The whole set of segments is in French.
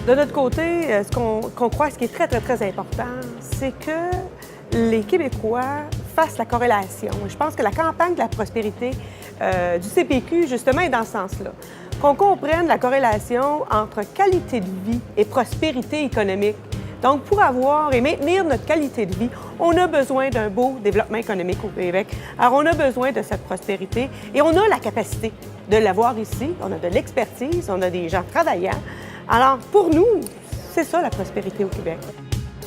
De notre côté, qu'on croit, ce qui est très, très, très important, c'est que les Québécois fassent la corrélation. Je pense que la campagne de la prospérité du CPQ, justement, est dans ce sens-là. Qu'on comprenne la corrélation entre qualité de vie et prospérité économique. Donc, pour avoir et maintenir notre qualité de vie, on a besoin d'un beau développement économique au Québec. Alors, on a besoin de cette prospérité et on a la capacité de l'avoir ici. On a de l'expertise, on a des gens travaillants. Alors, pour nous, c'est ça la prospérité au Québec.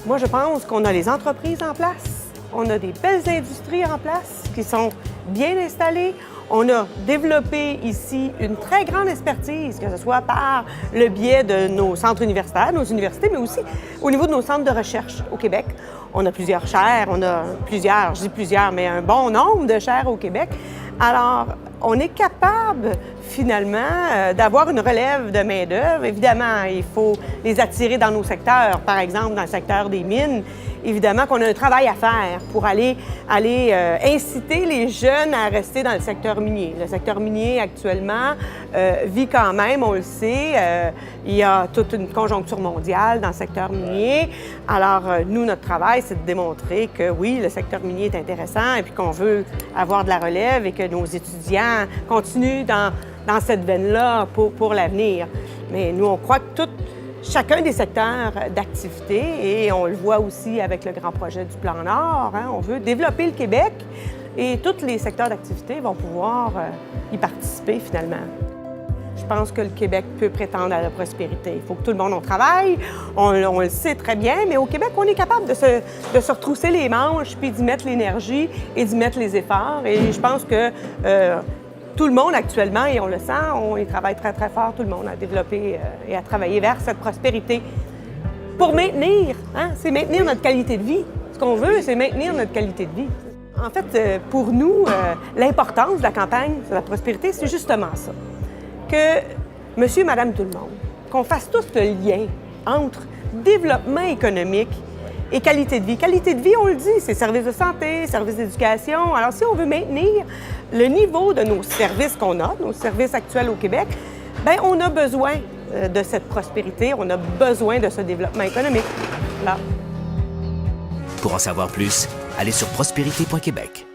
Moi, je pense qu'on a les entreprises en place, on a des belles industries en place qui sont bien installées. On a développé ici une très grande expertise, que ce soit par le biais de nos centres universitaires, nos universités, mais aussi au niveau de nos centres de recherche au Québec. On a plusieurs chaires, je dis plusieurs, mais un bon nombre de chaires au Québec. Alors, on est capable, finalement, d'avoir une relève de main-d'œuvre. Évidemment, il faut les attirer dans nos secteurs, par exemple, dans le secteur des mines. Évidemment qu'on a un travail à faire pour aller inciter les jeunes à rester dans le secteur minier. Le secteur minier, actuellement, vit quand même, on le sait, il y a toute une conjoncture mondiale dans le secteur minier. Alors, nous, notre travail, c'est de démontrer que oui, le secteur minier est intéressant et puis qu'on veut avoir de la relève et que nos étudiants continuent dans cette veine-là pour l'avenir. Mais nous, on croit que chacun des secteurs d'activité, et on le voit aussi avec le grand projet du Plan Nord, hein, on veut développer le Québec et tous les secteurs d'activité vont pouvoir y participer finalement. Je pense que le Québec peut prétendre à la prospérité. Il faut que tout le monde en travaille, on le sait très bien, mais au Québec, on est capable de se retrousser les manches, puis d'y mettre l'énergie et d'y mettre les efforts. Et je pense que tout le monde actuellement, et on le sent, on y travaille très, très fort, tout le monde a développé et a travaillé vers cette prospérité. Pour maintenir, hein, c'est maintenir notre qualité de vie. Ce qu'on veut, c'est maintenir notre qualité de vie. En fait, pour nous, l'importance de la campagne de la prospérité, c'est justement ça. Que monsieur, madame, tout le monde, qu'on fasse tous le lien entre développement économique et qualité de vie. Qualité de vie, on le dit, c'est services de santé, services d'éducation. Alors, si on veut maintenir le niveau de nos services qu'on a, nos services actuels au Québec, bien, on a besoin de cette prospérité, on a besoin de ce développement économique. Là. Pour en savoir plus, allez sur prospérité.québec.